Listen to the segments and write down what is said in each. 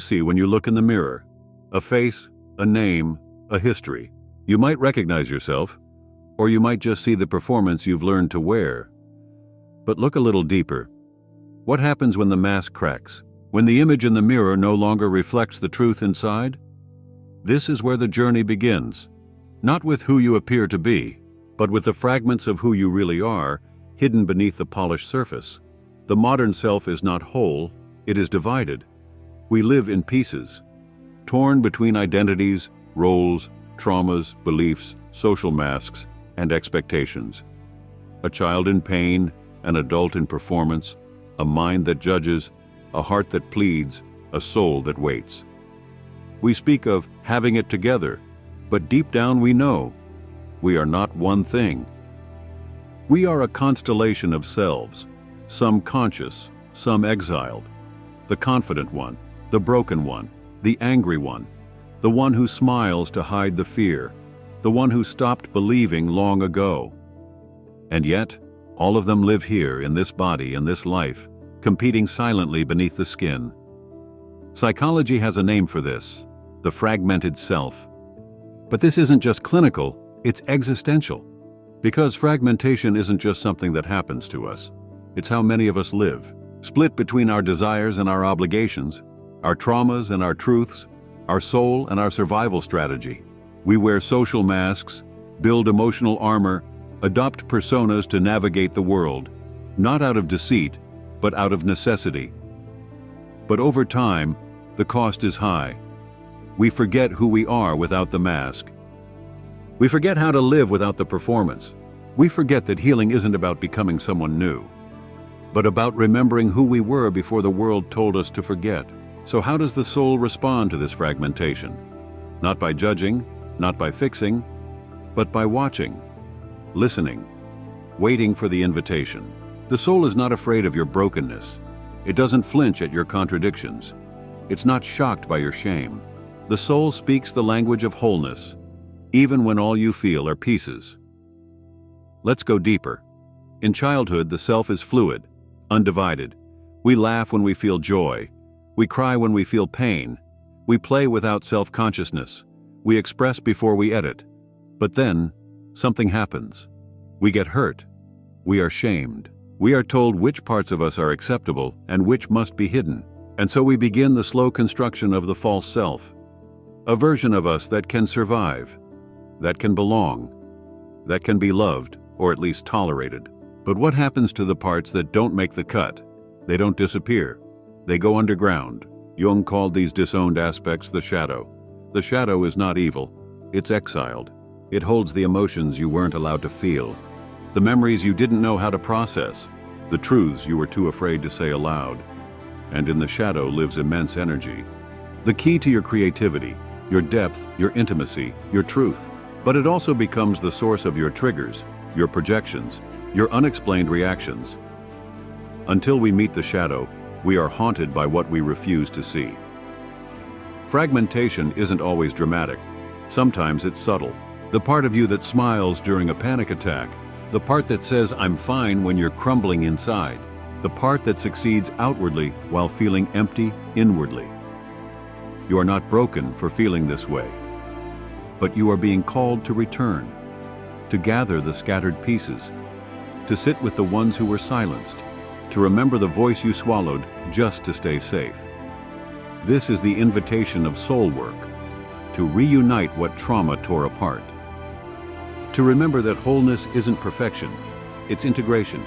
See when you look in the mirror? A face, a name, a history. You might recognize yourself, or you might just see the performance you've learned to wear. But look a little deeper. What happens when the mask cracks? When the image in the mirror no longer reflects the truth inside? This is where the journey begins. Not with who you appear to be, but with the fragments of who you really are, hidden beneath the polished surface. The modern self is not whole, it is divided. We live in pieces, torn between identities, roles, traumas, beliefs, social masks, and expectations. A child in pain, an adult in performance, a mind that judges, a heart that pleads, a soul that waits. We speak of having it together, but deep down we know we are not one thing. We are a constellation of selves, some conscious, some exiled. The confident one, the broken one, the angry one, the one who smiles to hide the fear, the one who stopped believing long ago. And yet, all of them live here in this body, in this life, competing silently beneath the skin. Psychology has a name for this, the fragmented self. But this isn't just clinical, it's existential. Because fragmentation isn't just something that happens to us. It's how many of us live, split between our desires and our obligations, our traumas and our truths, our soul and our survival strategy. We wear social masks, build emotional armor, adopt personas to navigate the world, not out of deceit, but out of necessity. But over time, the cost is high. We forget who we are without the mask. We forget how to live without the performance. We forget that healing isn't about becoming someone new, but about remembering who we were before the world told us to forget. So how does the soul respond to this fragmentation? Not by judging, not by fixing, but by watching, listening, waiting for the invitation. The soul is not afraid of your brokenness. It doesn't flinch at your contradictions. It's not shocked by your shame. The soul speaks the language of wholeness, even when all you feel are pieces. Let's go deeper. In childhood, the self is fluid, undivided. We laugh when we feel joy. We cry when we feel pain. We play without self-consciousness. We express before we edit. But then, something happens. We get hurt. We are shamed. We are told which parts of us are acceptable and which must be hidden. And so we begin the slow construction of the false self. A version of us that can survive, that can belong, that can be loved, or at least tolerated. But what happens to the parts that don't make the cut? They don't disappear. They go underground. Jung called these disowned aspects the shadow. The shadow is not evil. It's exiled. It holds the emotions you weren't allowed to feel, the memories you didn't know how to process, the truths you were too afraid to say aloud. And in the shadow lives immense energy. The key to your creativity, your depth, your intimacy, your truth. But it also becomes the source of your triggers, your projections, your unexplained reactions. Until we meet the shadow, we are haunted by what we refuse to see. Fragmentation isn't always dramatic. Sometimes it's subtle. The part of you that smiles during a panic attack, the part that says I'm fine when you're crumbling inside, the part that succeeds outwardly while feeling empty inwardly. You are not broken for feeling this way, but you are being called to return, to gather the scattered pieces, to sit with the ones who were silenced, to remember the voice you swallowed just to stay safe. This is the invitation of soul work, to reunite what trauma tore apart. To remember that wholeness isn't perfection, it's integration.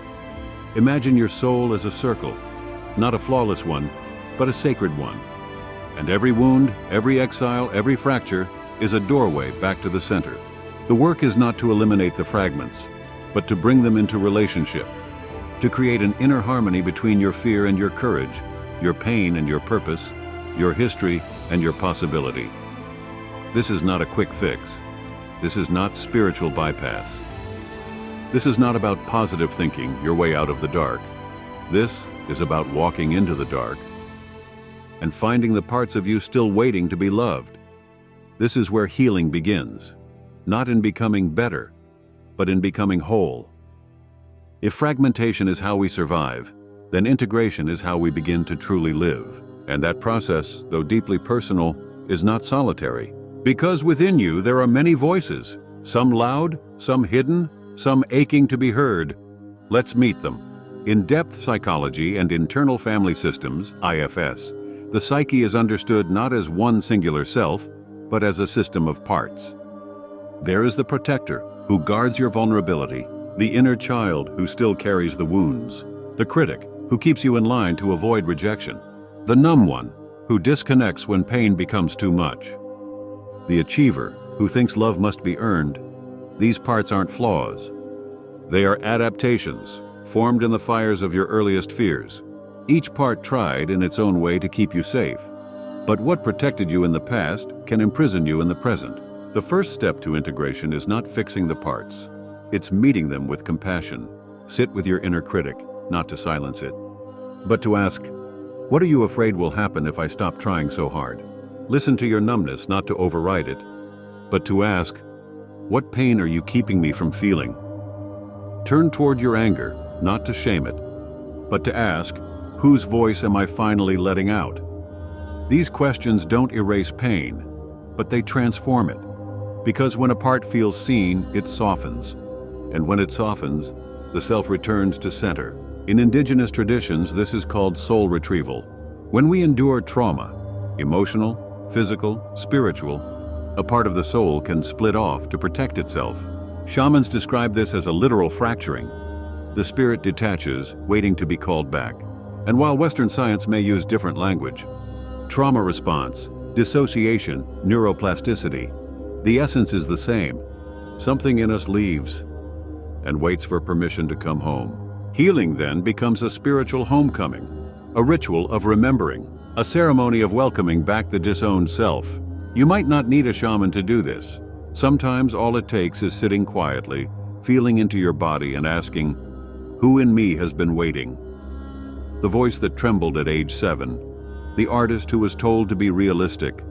Imagine your soul as a circle, not a flawless one, but a sacred one. And every wound, every exile, every fracture is a doorway back to the center. The work is not to eliminate the fragments, but to bring them into relationship, to create an inner harmony between your fear and your courage, your pain and your purpose, your history and your possibility. This is not a quick fix. This is not spiritual bypass. This is not about positive thinking your way out of the dark. This is about walking into the dark and finding the parts of you still waiting to be loved. This is where healing begins, not in becoming better, but in becoming whole. If fragmentation is how we survive, then integration is how we begin to truly live. And that process, though deeply personal, is not solitary. Because within you there are many voices, some loud, some hidden, some aching to be heard. Let's meet them. In depth psychology and internal family systems, IFS, the psyche is understood not as one singular self, but as a system of parts. There is the protector, who guards your vulnerability, the inner child who still carries the wounds, the critic, who keeps you in line to avoid rejection, the numb one, who disconnects when pain becomes too much, the achiever, who thinks love must be earned. These parts aren't flaws. They are adaptations, formed in the fires of your earliest fears. Each part tried in its own way to keep you safe. But what protected you in the past can imprison you in the present. The first step to integration is not fixing the parts. It's meeting them with compassion. Sit with your inner critic, not to silence it, but to ask, what are you afraid will happen if I stop trying so hard? Listen to your numbness, not to override it, but to ask, what pain are you keeping me from feeling? Turn toward your anger, not to shame it, but to ask, whose voice am I finally letting out? These questions don't erase pain, but they transform it. Because when a part feels seen, it softens. And when it softens, the self returns to center. In indigenous traditions, this is called soul retrieval. When we endure trauma, emotional, physical, spiritual, a part of the soul can split off to protect itself. Shamans describe this as a literal fracturing. The spirit detaches, waiting to be called back. And while Western science may use different language, trauma response, dissociation, neuroplasticity, the essence is the same. Something in us leaves and waits for permission to come home. Healing then becomes a spiritual homecoming, a ritual of remembering, a ceremony of welcoming back the disowned self. You might not need a shaman to do this. Sometimes all it takes is sitting quietly, feeling into your body and asking, who in me has been waiting? The voice that trembled at age 7, the artist who was told to be realistic,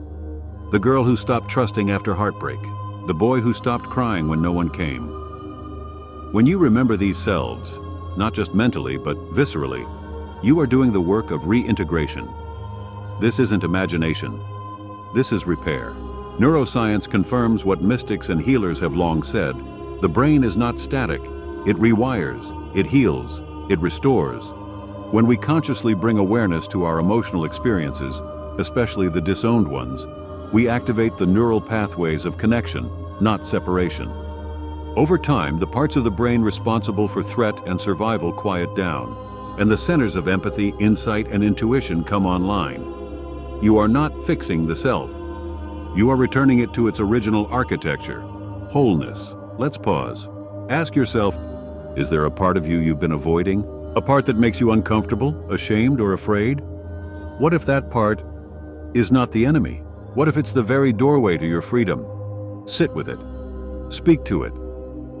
the girl who stopped trusting after heartbreak, the boy who stopped crying when no one came. When you remember these selves, not just mentally but viscerally, you are doing the work of reintegration. This isn't imagination. This is repair. Neuroscience confirms what mystics and healers have long said. The brain is not static. It rewires, it heals, it restores. When we consciously bring awareness to our emotional experiences, especially the disowned ones, we activate the neural pathways of connection, not separation. Over time, the parts of the brain responsible for threat and survival quiet down, and the centers of empathy, insight, and intuition come online. You are not fixing the self. You are returning it to its original architecture, wholeness. Let's pause. Ask yourself, is there a part of you you've been avoiding? A part that makes you uncomfortable, ashamed, or afraid? What if that part is not the enemy? What if it's the very doorway to your freedom? Sit with it. Speak to it.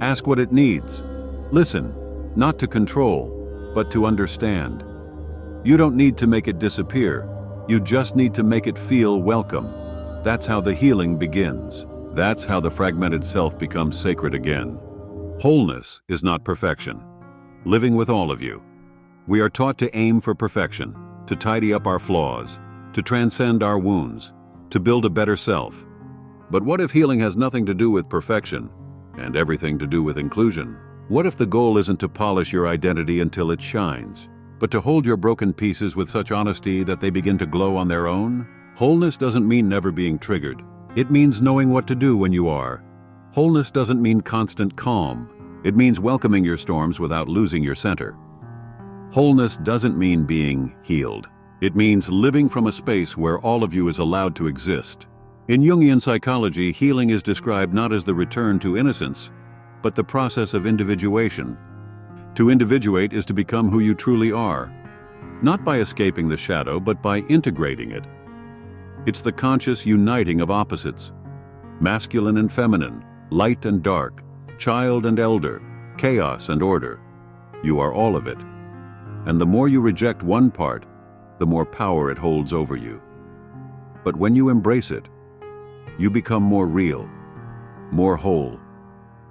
Ask what it needs. Listen, not to control, but to understand. You don't need to make it disappear. You just need to make it feel welcome. That's how the healing begins. That's how the fragmented self becomes sacred again. Wholeness is not perfection. Living with all of you. We are taught to aim for perfection, to tidy up our flaws, to transcend our wounds, to build a better self. But what if healing has nothing to do with perfection and everything to do with inclusion? What if the goal isn't to polish your identity until it shines, but to hold your broken pieces with such honesty that they begin to glow on their own? Wholeness doesn't mean never being triggered. It means knowing what to do when you are. Wholeness doesn't mean constant calm. It means welcoming your storms without losing your center. Wholeness doesn't mean being healed. It means living from a space where all of you is allowed to exist. In Jungian psychology, healing is described not as the return to innocence, but the process of individuation. To individuate is to become who you truly are, not by escaping the shadow, but by integrating it. It's the conscious uniting of opposites, masculine and feminine, light and dark, child and elder, chaos and order. You are all of it. And the more you reject one part, the more power it holds over you. But when you embrace it, you become more real, more whole,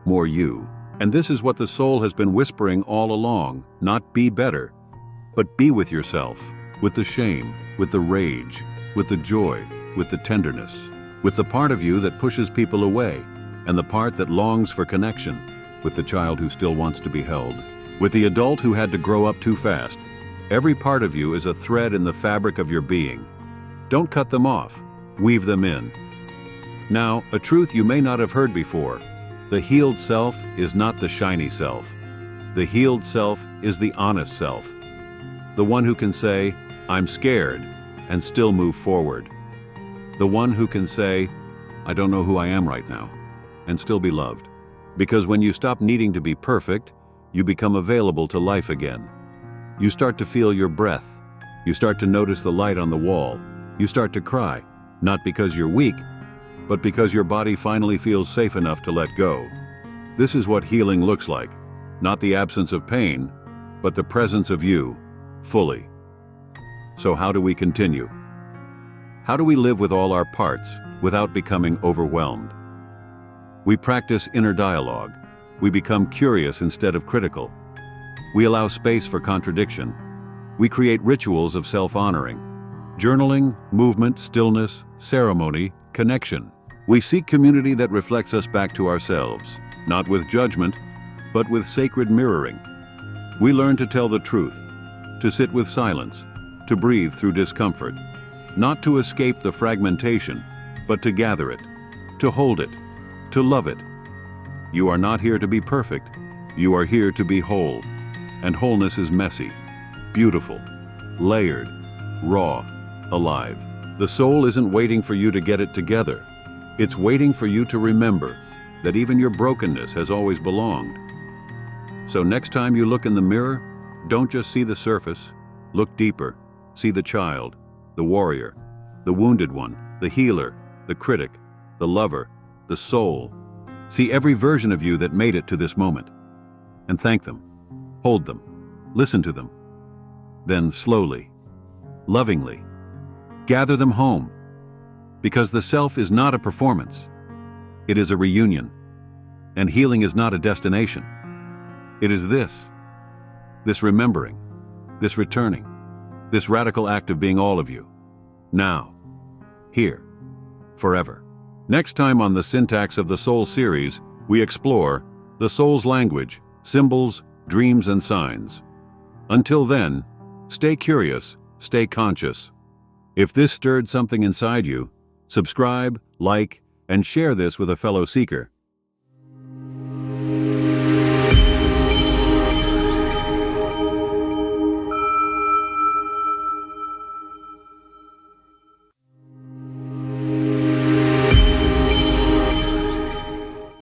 more you. And this is what the soul has been whispering all along, not be better, but be with yourself. with the shame, with the rage, with the joy, with the tenderness, with the part of you that pushes people away, and the part that longs for connection, with the child who still wants to be held, with the adult who had to grow up too fast. Every part of you is a thread in the fabric of your being. Don't cut them off, weave them in. Now, a truth you may not have heard before: the healed self is not the shiny self. The healed self is the honest self. The one who can say, "I'm scared," and still move forward. The one who can say, "I don't know who I am right now," and still be loved. Because when you stop needing to be perfect, you become available to life again. You start to feel your breath. You start to notice the light on the wall. You start to cry, not because you're weak, but because your body finally feels safe enough to let go. This is what healing looks like. Not the absence of pain, but the presence of you, fully. So how do we continue? How do we live with all our parts without becoming overwhelmed? We practice inner dialogue. We become curious instead of critical. We allow space for contradiction. We create rituals of self-honoring. Journaling, movement, stillness, ceremony, connection. We seek community that reflects us back to ourselves, not with judgment, but with sacred mirroring. We learn to tell the truth, to sit with silence, to breathe through discomfort, not to escape the fragmentation, but to gather it, to hold it, to love it. You are not here to be perfect. You are here to be whole. And wholeness is messy, beautiful, layered, raw, alive. The soul isn't waiting for you to get it together. It's waiting for you to remember that even your brokenness has always belonged. So next time you look in the mirror, don't just see the surface. Look deeper. See the child, the warrior, the wounded one, the healer, the critic, the lover, the soul. See every version of you that made it to this moment. And thank them. Hold them. Listen to them. Then slowly, lovingly, gather them home. Because the self is not a performance. It is a reunion. And healing is not a destination. It is this remembering, this returning, this radical act of being all of you. Now, here, forever. Next time on the Syntax of the Soul series, we explore the soul's language, symbols, dreams, and signs. Until then, stay curious, stay conscious. If this stirred something inside you, subscribe, like, and share this with a fellow seeker.